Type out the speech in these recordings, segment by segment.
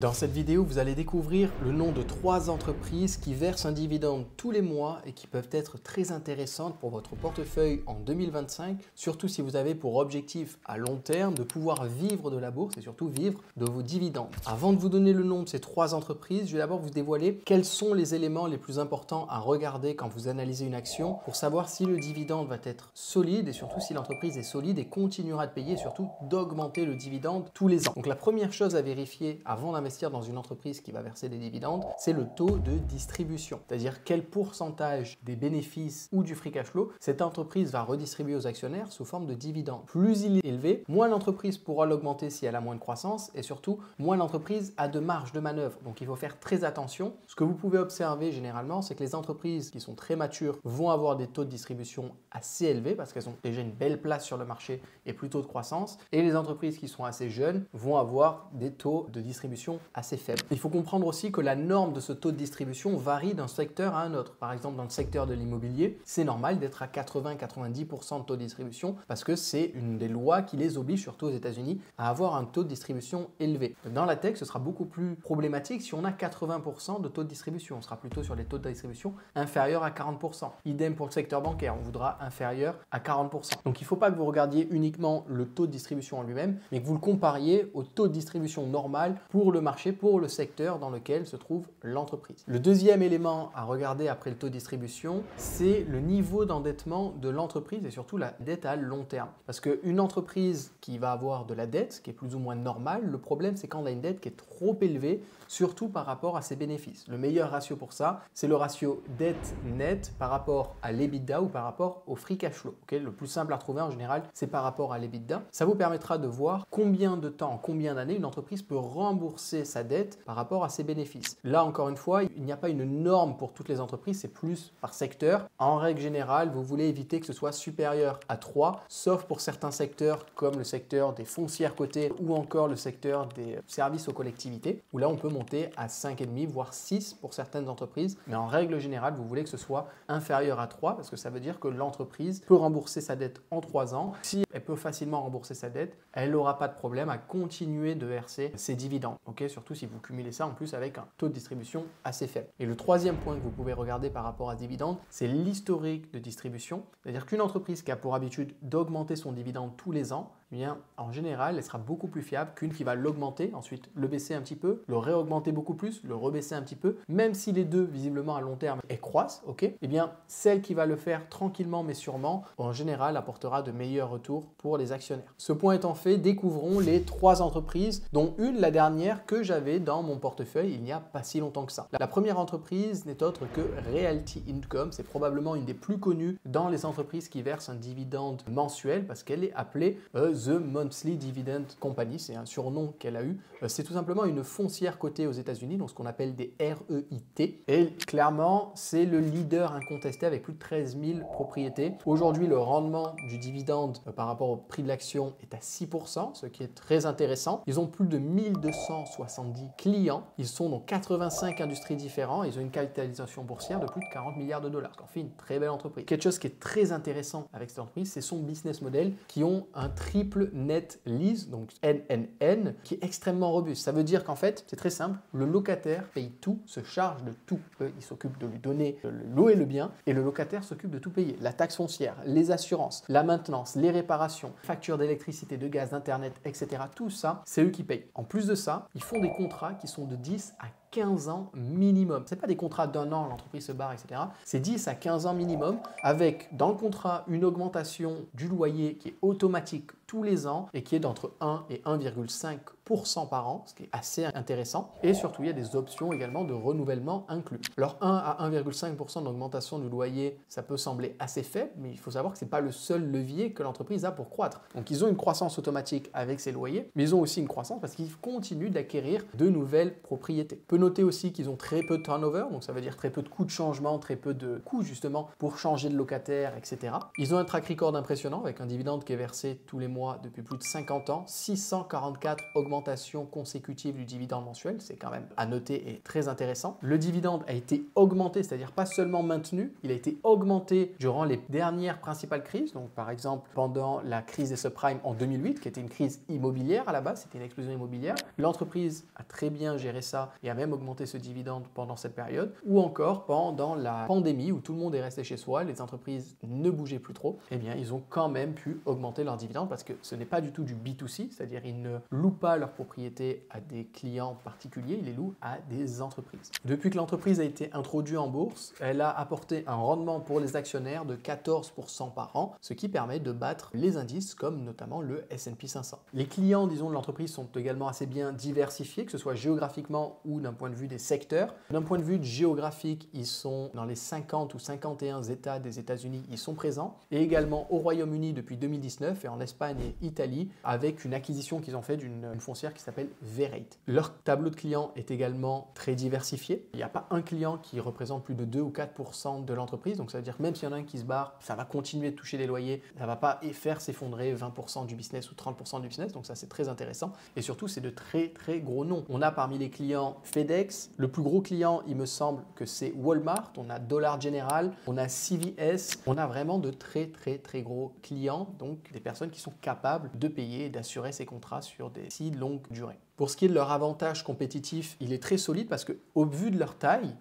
Dans cette vidéo, vous allez découvrir le nom de 3 entreprises qui versent un dividende tous les mois et qui peuvent être très intéressantes pour votre portefeuille en 2025, surtout si vous avez pour objectif à long terme de pouvoir vivre de la bourse et surtout vivre de vos dividendes. Avant de vous donner le nom de ces 3 entreprises, je vais d'abord vous dévoiler quels sont les éléments les plus importants à regarder quand vous analysez une action pour savoir si le dividende va être solide et surtout si l'entreprise est solide et continuera de payer et surtout d'augmenter le dividende tous les ans. Donc la première chose à vérifier avant d'investir dans une entreprise qui va verser des dividendes, c'est le taux de distribution. C'est-à-dire quel pourcentage des bénéfices ou du free cash flow cette entreprise va redistribuer aux actionnaires sous forme de dividendes. Plus il est élevé, moins l'entreprise pourra l'augmenter si elle a moins de croissance et surtout, moins l'entreprise a de marge de manœuvre. Donc il faut faire très attention. Ce que vous pouvez observer généralement, c'est que les entreprises qui sont très matures vont avoir des taux de distribution assez élevés parce qu'elles ont déjà une belle place sur le marché et plutôt de croissance. Et les entreprises qui sont assez jeunes vont avoir des taux de distribution assez faible. Il faut comprendre aussi que la norme de ce taux de distribution varie d'un secteur à un autre. Par exemple, dans le secteur de l'immobilier, c'est normal d'être à 80-90% de taux de distribution parce que c'est une des lois qui les oblige, surtout aux États-Unis, à avoir un taux de distribution élevé. Dans la tech, ce sera beaucoup plus problématique si on a 80% de taux de distribution. On sera plutôt sur les taux de distribution inférieurs à 40%. Idem pour le secteur bancaire, on voudra inférieur à 40%. Donc il ne faut pas que vous regardiez uniquement le taux de distribution en lui-même, mais que vous le compariez au taux de distribution normal pour le marché, pour le secteur dans lequel se trouve l'entreprise. Le deuxième élément à regarder après le taux de distribution, c'est le niveau d'endettement de l'entreprise et surtout la dette à long terme. Parce qu'une entreprise qui va avoir de la dette, qui est plus ou moins normale, le problème c'est quand on a une dette qui est trop élevée, surtout par rapport à ses bénéfices. Le meilleur ratio pour ça, c'est le ratio dette nette par rapport à l'EBITDA ou par rapport au free cash flow. Okay, le plus simple à trouver en général, c'est par rapport à l'EBITDA. Ça vous permettra de voir combien de temps, combien d'années une entreprise peut rembourser sa dette par rapport à ses bénéfices. Là, encore une fois, il n'y a pas une norme pour toutes les entreprises, c'est plus par secteur. En règle générale, vous voulez éviter que ce soit supérieur à 3, sauf pour certains secteurs comme le secteur des foncières cotées ou encore le secteur des services aux collectivités, où là, on peut monter à 5,5 voire 6 pour certaines entreprises. Mais en règle générale, vous voulez que ce soit inférieur à 3 parce que ça veut dire que l'entreprise peut rembourser sa dette en 3 ans. Si elle peut facilement rembourser sa dette, elle n'aura pas de problème à continuer de verser ses dividendes. Okay, surtout si vous cumulez ça en plus avec un taux de distribution assez faible. Et le troisième point que vous pouvez regarder par rapport à ce dividende, c'est l'historique de distribution. C'est-à-dire qu'une entreprise qui a pour habitude d'augmenter son dividende tous les ans, eh bien, en général, elle sera beaucoup plus fiable qu'une qui va l'augmenter, ensuite le baisser un petit peu, le réaugmenter beaucoup plus, le rebaisser un petit peu, même si les deux, visiblement à long terme, elles croissent, ok, eh bien, celle qui va le faire tranquillement mais sûrement, en général, apportera de meilleurs retours pour les actionnaires. Ce point étant fait, découvrons les 3 entreprises, dont une, la dernière, que j'avais dans mon portefeuille il n'y a pas si longtemps que ça. La première entreprise n'est autre que Realty Income, c'est probablement une des plus connues dans les entreprises qui versent un dividende mensuel parce qu'elle est appelée The Monthly Dividend Company, c'est un surnom qu'elle a eu. C'est tout simplement une foncière cotée aux États-Unis, donc ce qu'on appelle des REIT. Et clairement, c'est le leader incontesté avec plus de 13 000 propriétés. Aujourd'hui, le rendement du dividende par rapport au prix de l'action est à 6%, ce qui est très intéressant. Ils ont plus de 1270 clients. Ils sont dans 85 industries différentes. Ils ont une capitalisation boursière de plus de 40 milliards de dollars, ce qui en fait une très belle entreprise. Quelque chose qui est très intéressant avec cette entreprise, c'est son business model qui ont un triple net lease, donc NNN, qui est extrêmement robuste. Ça veut dire qu'en fait, c'est très simple, le locataire paye tout, se charge de tout. Il s'occupe de lui donner le lot et le bien, et le locataire s'occupe de tout payer. La taxe foncière, les assurances, la maintenance, les réparations, factures d'électricité, de gaz, d'internet, etc. Tout ça, c'est eux qui payent. En plus de ça, ils font des contrats qui sont de 10 à 15 ans minimum. Ce n'est pas des contrats d'1 an, l'entreprise se barre, etc. C'est 10 à 15 ans minimum avec dans le contrat une augmentation du loyer qui est automatique tous les ans et qui est d'entre 1 et 1,5% par an, ce qui est assez intéressant. Et surtout, il y a des options également de renouvellement inclus. Alors 1 à 1,5% d'augmentation du loyer, ça peut sembler assez faible, mais il faut savoir que ce n'est pas le seul levier que l'entreprise a pour croître. Donc ils ont une croissance automatique avec ces loyers, mais ils ont aussi une croissance parce qu'ils continuent d'acquérir de nouvelles propriétés. On peut noter aussi qu'ils ont très peu de turnover, donc ça veut dire très peu de coûts de changement, très peu de coûts justement pour changer de locataire, etc. Ils ont un track record impressionnant avec un dividende qui est versé tous les mois mois depuis plus de 50 ans, 644 augmentations consécutives du dividende mensuel, c'est quand même à noter et très intéressant. Le dividende a été augmenté, c'est-à-dire pas seulement maintenu, il a été augmenté durant les dernières principales crises, donc par exemple pendant la crise des subprimes en 2008, qui était une crise immobilière à la base, c'était une explosion immobilière. L'entreprise a très bien géré ça et a même augmenté ce dividende pendant cette période, ou encore pendant la pandémie où tout le monde est resté chez soi, les entreprises ne bougeaient plus trop, eh bien ils ont quand même pu augmenter leur dividende parce que ce n'est pas du tout du B2C, c'est-à-dire ils ne louent pas leurs propriétés à des clients particuliers, ils les louent à des entreprises. Depuis que l'entreprise a été introduite en bourse, elle a apporté un rendement pour les actionnaires de 14% par an, ce qui permet de battre les indices comme notamment le S&P 500. Les clients, disons, de l'entreprise sont également assez bien diversifiés, que ce soit géographiquement ou d'un point de vue des secteurs. D'un point de vue géographique, ils sont dans les 50 ou 51 États des États-Unis, ils sont présents, et également au Royaume-Uni depuis 2019 et en Espagne et Italie avec une acquisition qu'ils ont fait d'une foncière qui s'appelle Verate. Leur tableau de clients est également très diversifié. Il n'y a pas un client qui représente plus de 2 ou 4% de l'entreprise, donc ça veut dire que même s'il y en a un qui se barre, ça va continuer de toucher les loyers, ça ne va pas faire s'effondrer 20% du business ou 30% du business, donc ça c'est très intéressant. Et surtout, c'est de très très gros noms. On a parmi les clients FedEx, le plus gros client, il me semble que c'est Walmart, on a Dollar General, on a CVS, on a vraiment de très très très gros clients, donc des personnes qui sont capables de payer et d'assurer ces contrats sur des si longues durées. Pour ce qui est de leur avantage compétitif, il est très solide parce qu'au vu de leur taille,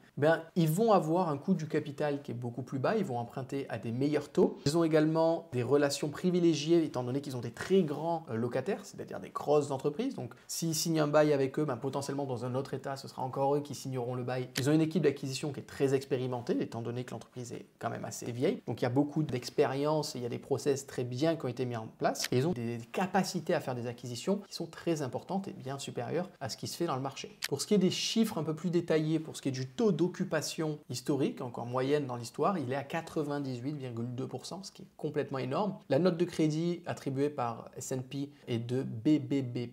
ils vont avoir un coût du capital qui est beaucoup plus bas, ils vont emprunter à des meilleurs taux. Ils ont également des relations privilégiées étant donné qu'ils ont des très grands locataires, c'est-à-dire des grosses entreprises. Donc s'ils signent un bail avec eux, potentiellement dans un autre État, ce sera encore eux qui signeront le bail. Ils ont une équipe d'acquisition qui est très expérimentée étant donné que l'entreprise est quand même assez vieille. Donc il y a beaucoup d'expérience et il y a des process très bien qui ont été mis en place. Et ils ont des capacités à faire des acquisitions qui sont très importantes et bien supérieur à ce qui se fait dans le marché. Pour ce qui est des chiffres un peu plus détaillés, pour ce qui est du taux d'occupation historique, encore moyenne dans l'histoire, il est à 98,2%, ce qui est complètement énorme. La note de crédit attribuée par S&P est de BBB+,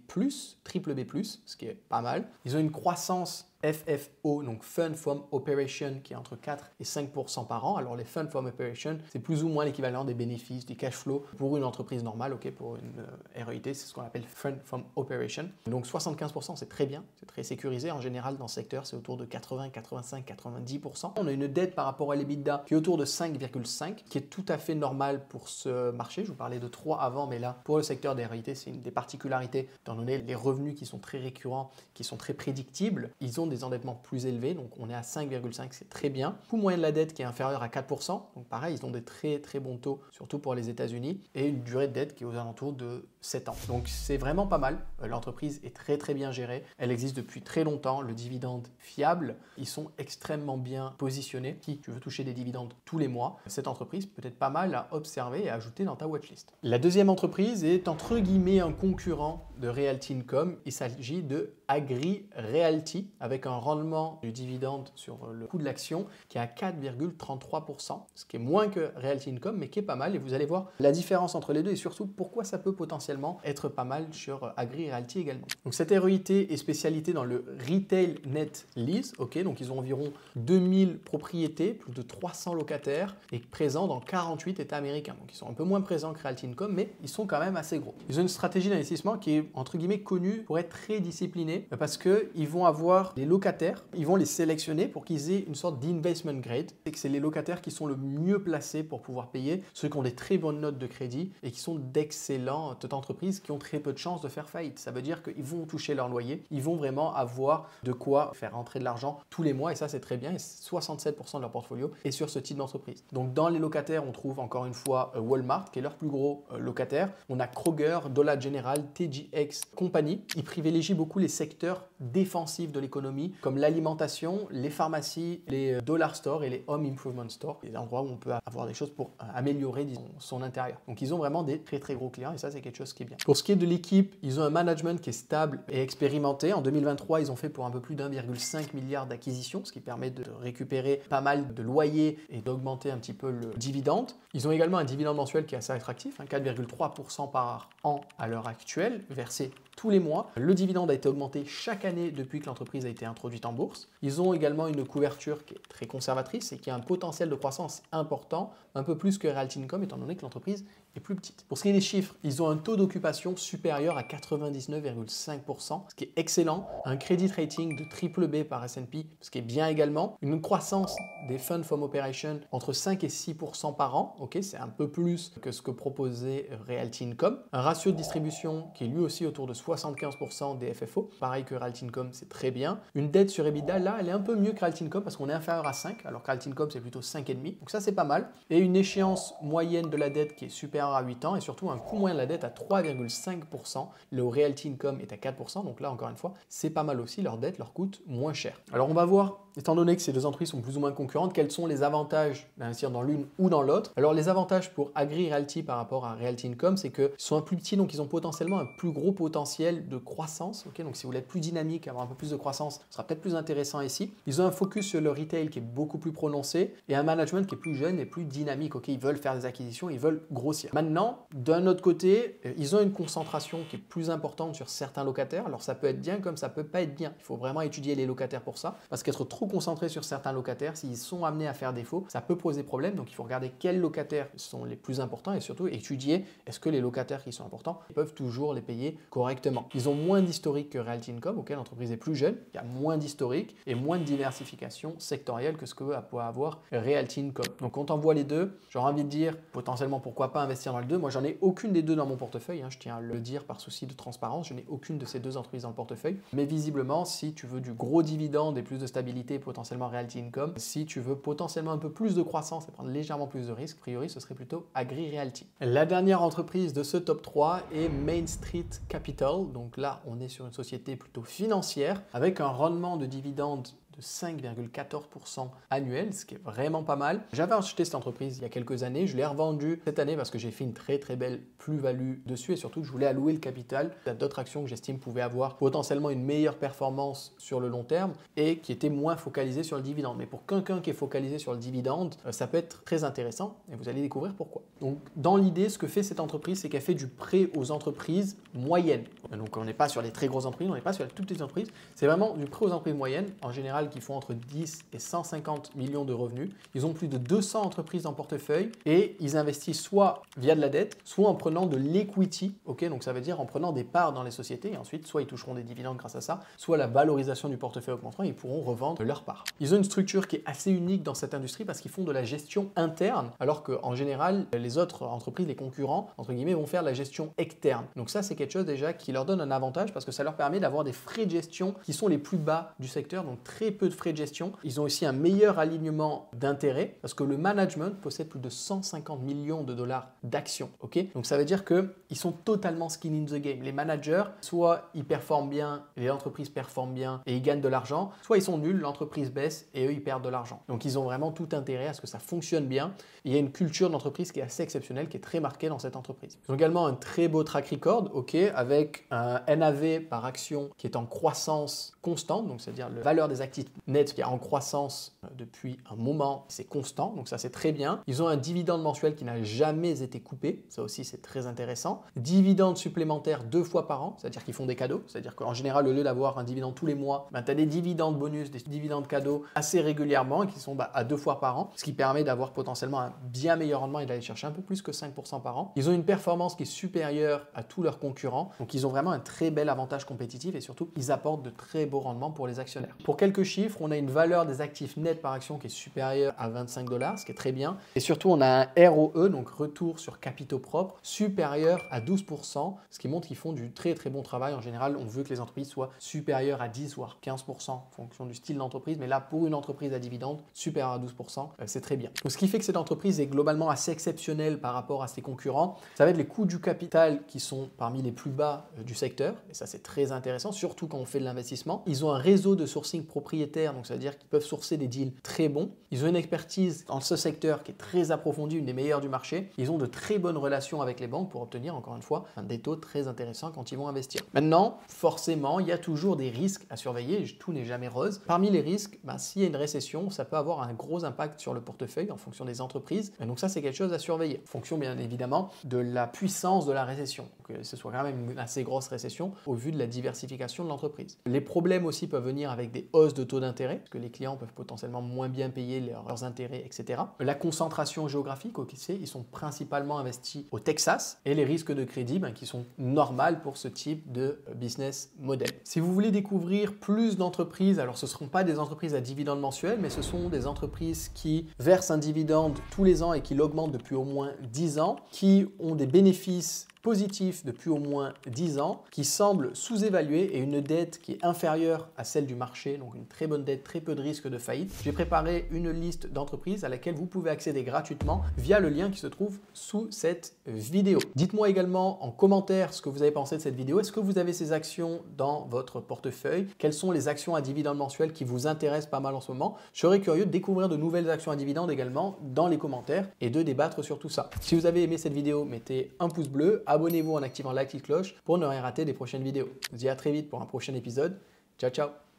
triple B+, ce qui est pas mal. Ils ont une croissance FFO, donc Fund From Operation, qui est entre 4 et 5% par an. Alors les Fund From Operation, c'est plus ou moins l'équivalent des bénéfices, des cash flows pour une entreprise normale, pour une REIT, c'est ce qu'on appelle Fund From Operation. Donc 75%, c'est très bien, c'est très sécurisé. En général, dans ce secteur, c'est autour de 80, 85, 90%. On a une dette par rapport à l'EBITDA qui est autour de 5,5, qui est tout à fait normal pour ce marché. Je vous parlais de 3 avant, mais là, pour le secteur des REIT, c'est une des particularités, étant donné les revenus qui sont très récurrents, qui sont très prédictibles. Ils ont des endettements plus élevés, donc on est à 5,5, c'est très bien. Coût moyen de la dette qui est inférieur à 4%, donc pareil, ils ont des très très bons taux, surtout pour les États-Unis, et une durée de dette qui est aux alentours de 7 ans. Donc c'est vraiment pas mal, l'entreprise est très très bien gérée, elle existe depuis très longtemps, le dividende fiable, ils sont extrêmement bien positionnés. Si tu veux toucher des dividendes tous les mois, cette entreprise peut être pas mal à observer et à ajouter dans ta watchlist. La deuxième entreprise est entre guillemets un concurrent de Realty Income, il s'agit de Agri Realty avec un rendement du dividende sur le coût de l'action qui est à 4,33%, ce qui est moins que Realty Income mais qui est pas mal, et vous allez voir la différence entre les deux et surtout pourquoi ça peut potentiellement être pas mal sur Agri Realty également. Donc cette REIT est spécialisée dans le Retail Net Lease, donc ils ont environ 2000 propriétés, plus de 300 locataires et présents dans 48 États américains. Donc ils sont un peu moins présents que Realty Income mais ils sont quand même assez gros. Ils ont une stratégie d'investissement qui est entre guillemets connue pour être très disciplinée parce qu'ils vont avoir des locataires, ils vont les sélectionner pour qu'ils aient une sorte d'investment grade, et que c'est les locataires qui sont le mieux placés pour pouvoir payer, ceux qui ont des très bonnes notes de crédit et qui sont d'excellentes entreprises qui ont très peu de chances de faire faillite. Ça veut dire qu'ils vont toucher leur loyer, ils vont vraiment avoir de quoi faire rentrer de l'argent tous les mois et ça c'est très bien, et 67% de leur portfolio est sur ce type d'entreprise. Donc dans les locataires, on trouve encore une fois Walmart qui est leur plus gros locataire, on a Kroger, Dollar General, TJX Company. Ils privilégient beaucoup les secteurs défensifs de l'économie comme l'alimentation, les pharmacies, les dollar stores et les home improvement stores, des endroits où on peut avoir des choses pour améliorer disons, son intérieur. Donc ils ont vraiment des très très gros clients et ça c'est quelque chose qui est bien. Pour ce qui est de l'équipe, ils ont un management qui est stable et expérimenté. En 2023, ils ont fait pour un peu plus d'1,5 milliard d'acquisitions, ce qui permet de récupérer pas mal de loyers et d'augmenter un petit peu le dividende. Ils ont également un dividende mensuel qui est assez attractif, 4,3% par an à l'heure actuelle, versé tous les mois. Le dividende a été augmenté chaque année depuis que l'entreprise a été introduite en bourse. Ils ont également une couverture qui est très conservatrice et qui a un potentiel de croissance important, un peu plus que Realty Income étant donné que l'entreprise est plus petite. Pour ce qui est des chiffres, ils ont un taux d'occupation supérieur à 99,5%, ce qui est excellent, un credit rating de triple B par S&P, ce qui est bien également, une croissance des funds from operation entre 5 et 6% par an, ok, c'est un peu plus que ce que proposait Realty Income, un ratio de distribution qui est lui aussi autour de 75% des FFO, pareil que Realty Income, c'est très bien, une dette sur EBITDA, là, elle est un peu mieux que Realty Income parce qu'on est inférieur à 5, alors que Realty Income, c'est plutôt 5,5, donc ça, c'est pas mal, et une échéance moyenne de la dette qui est supérieure à 8 ans, et surtout un coût moyen de la dette à 3,5%, le Realty Income est à 4%, donc là, encore une fois, c'est pas mal aussi, leur dette leur coûte moins cher. Alors, on va voir, étant donné que ces deux entreprises sont plus ou moins concurrentes, quels sont les avantages d'investir dans l'une ou dans l'autre. Alors, les avantages pour Agri Realty par rapport à Realty Income, c'est qu'ils sont un plus petits, donc ils ont potentiellement un plus gros potentiel de croissance. Okay, donc, si vous voulez être plus dynamique, avoir un peu plus de croissance, ce sera peut-être plus intéressant ici. Ils ont un focus sur le retail qui est beaucoup plus prononcé et un management qui est plus jeune et plus dynamique. Okay, ils veulent faire des acquisitions, ils veulent grossir. Maintenant, d'un autre côté, ils ont une concentration qui est plus importante sur certains locataires. Alors, ça peut être bien comme ça peut pas être bien. Il faut vraiment étudier les locataires pour ça, parce qu'être trop concentré sur certains locataires, s'ils sont amenés à faire défaut, ça peut poser problème. Donc, il faut regarder quels locataires sont les plus importants et surtout étudier est-ce que les locataires qui sont importants peuvent toujours les payer correctement. Ils ont moins d'historique que Realty Income, auquel l'entreprise est plus jeune, il y a moins d'historique et moins de diversification sectorielle que ce que peut avoir Realty Income. Donc, quand on voit les deux, j'aurais envie de dire potentiellement pourquoi pas investir dans les deux. Moi, j'en ai aucune des deux dans mon portefeuille, je tiens à le dire par souci de transparence, je n'ai aucune de ces deux entreprises dans le portefeuille. Mais visiblement, si tu veux du gros dividende et plus de stabilité, potentiellement Realty Income, si tu veux potentiellement un peu plus de croissance et prendre légèrement plus de risques, a priori, ce serait plutôt Agri Realty. La dernière entreprise de ce top 3 est Main Street Capital. Donc là, on est sur une société plutôt financière avec un rendement de dividende de 5,14% annuel, ce qui est vraiment pas mal. J'avais acheté cette entreprise il y a quelques années, je l'ai revendue cette année parce que j'ai fait une très belle plus-value dessus et surtout que je voulais allouer le capital à d'autres actions que j'estime pouvaient avoir potentiellement une meilleure performance sur le long terme et qui étaient moins focalisées sur le dividende. Mais pour quelqu'un qui est focalisé sur le dividende, ça peut être très intéressant et vous allez découvrir pourquoi. Donc dans l'idée, ce que fait cette entreprise, c'est qu'elle fait du prêt aux entreprises moyennes. Donc on n'est pas sur les très grosses entreprises, on n'est pas sur les toutes petites entreprises, c'est vraiment du prêt aux entreprises moyennes, en général qui font entre 10 et 150 millions de revenus. Ils ont plus de 200 entreprises en portefeuille et ils investissent soit via de la dette, soit en prenant de l'equity, ok, donc ça veut dire en prenant des parts dans les sociétés et ensuite soit ils toucheront des dividendes grâce à ça, soit la valorisation du portefeuille augmentera et ils pourront revendre leurs parts. Ils ont une structure qui est assez unique dans cette industrie parce qu'ils font de la gestion interne alors qu'en général les autres entreprises, les concurrents, entre guillemets, vont faire de la gestion externe. Donc ça c'est quelque chose déjà qui leur donne un avantage parce que ça leur permet d'avoir des frais de gestion qui sont les plus bas du secteur, donc très peu de frais de gestion. Ils ont aussi un meilleur alignement d'intérêts parce que le management possède plus de 150 millions de dollars d'actions. Ok, donc ça veut dire qu'ils sont totalement skin in the game. Les managers, soit ils performent bien, les entreprises performent bien et ils gagnent de l'argent, soit ils sont nuls, l'entreprise baisse et eux ils perdent de l'argent. Donc ils ont vraiment tout intérêt à ce que ça fonctionne bien. Il y a une culture d'entreprise qui est assez exceptionnelle, qui est très marquée dans cette entreprise. Ils ont également un très beau track record, ok, avec un NAV par action qui est en croissance constante, donc c'est-à-dire la valeur des actifs nets qui est en croissance depuis un moment, c'est constant, donc ça c'est très bien. Ils ont un dividende mensuel qui n'a jamais été coupé, ça aussi c'est très intéressant. Dividende supplémentaire 2 fois par an, c'est-à-dire qu'ils font des cadeaux, c'est-à-dire qu'en général au lieu d'avoir un dividende tous les mois, tu as des dividendes bonus, des dividendes cadeaux assez régulièrement et qui sont à 2 fois par an, ce qui permet d'avoir potentiellement un bien meilleur rendement et d'aller chercher un peu plus que 5% par an. Ils ont une performance qui est supérieure à tous leurs concurrents, donc ils ont vraiment un très bel avantage compétitif et surtout ils apportent de très beaux rendements pour les actionnaires. Pour quelques chiffres, on a une valeur des actifs nets par action qui est supérieure à 25 $, ce qui est très bien. Et surtout, on a un ROE, donc retour sur capitaux propres, supérieur à 12%, ce qui montre qu'ils font du très bon travail. En général, on veut que les entreprises soient supérieures à 10 voire 15% en fonction du style d'entreprise. Mais là, pour une entreprise à dividende, supérieure à 12%, c'est très bien. Donc, ce qui fait que cette entreprise est globalement assez exceptionnelle par rapport à ses concurrents. Ça va être les coûts du capital qui sont parmi les plus bas du secteur. Et ça, c'est très intéressant, surtout quand on fait de l'investissement. Ils ont un réseau de sourcing propriétaire, donc ça veut dire qu'ils peuvent sourcer des deals très bons. Ils ont une expertise dans ce secteur qui est très approfondie, une des meilleures du marché. Ils ont de très bonnes relations avec les banques pour obtenir, encore une fois, des taux très intéressants quand ils vont investir. Maintenant, forcément, il y a toujours des risques à surveiller. Tout n'est jamais rose. Parmi les risques, s'il y a une récession, ça peut avoir un gros impact sur le portefeuille en fonction des entreprises. Et donc ça, c'est quelque chose à surveiller. En fonction, bien évidemment, de la puissance de la récession. Que ce soit quand même une assez grosse grosse récession au vu de la diversification de l'entreprise. Les problèmes aussi peuvent venir avec des hausses de taux d'intérêt, parce que les clients peuvent potentiellement moins bien payer leurs intérêts, etc. La concentration géographique, ils sont principalement investis au Texas et les risques de crédit qui sont normaux pour ce type de business model. Si vous voulez découvrir plus d'entreprises, alors ce ne seront pas des entreprises à dividendes mensuels, mais ce sont des entreprises qui versent un dividende tous les ans et qui l'augmentent depuis au moins 10 ans, qui ont des bénéfices positifs depuis au moins 10 ans, qui semblent sous-évalués et une dette qui est inférieure à celle du marché, donc une très bonne dette, très peu de risque de faillite. J'ai préparé une liste d'entreprises à laquelle vous pouvez accéder gratuitement via le lien qui se trouve sous cette vidéo. Dites-moi également en commentaire ce que vous avez pensé de cette vidéo. Est-ce que vous avez ces actions dans votre portefeuille? Quelles sont les actions à dividendes mensuels qui vous intéressent pas mal en ce moment? Je serais curieux de découvrir de nouvelles actions à dividendes également dans les commentaires et de débattre sur tout ça. Si vous avez aimé cette vidéo, mettez un pouce bleu, abonnez-vous en activant la petite cloche pour ne rien rater des prochaines vidéos. Je vous dis à très vite pour un prochain épisode. Ciao, ciao!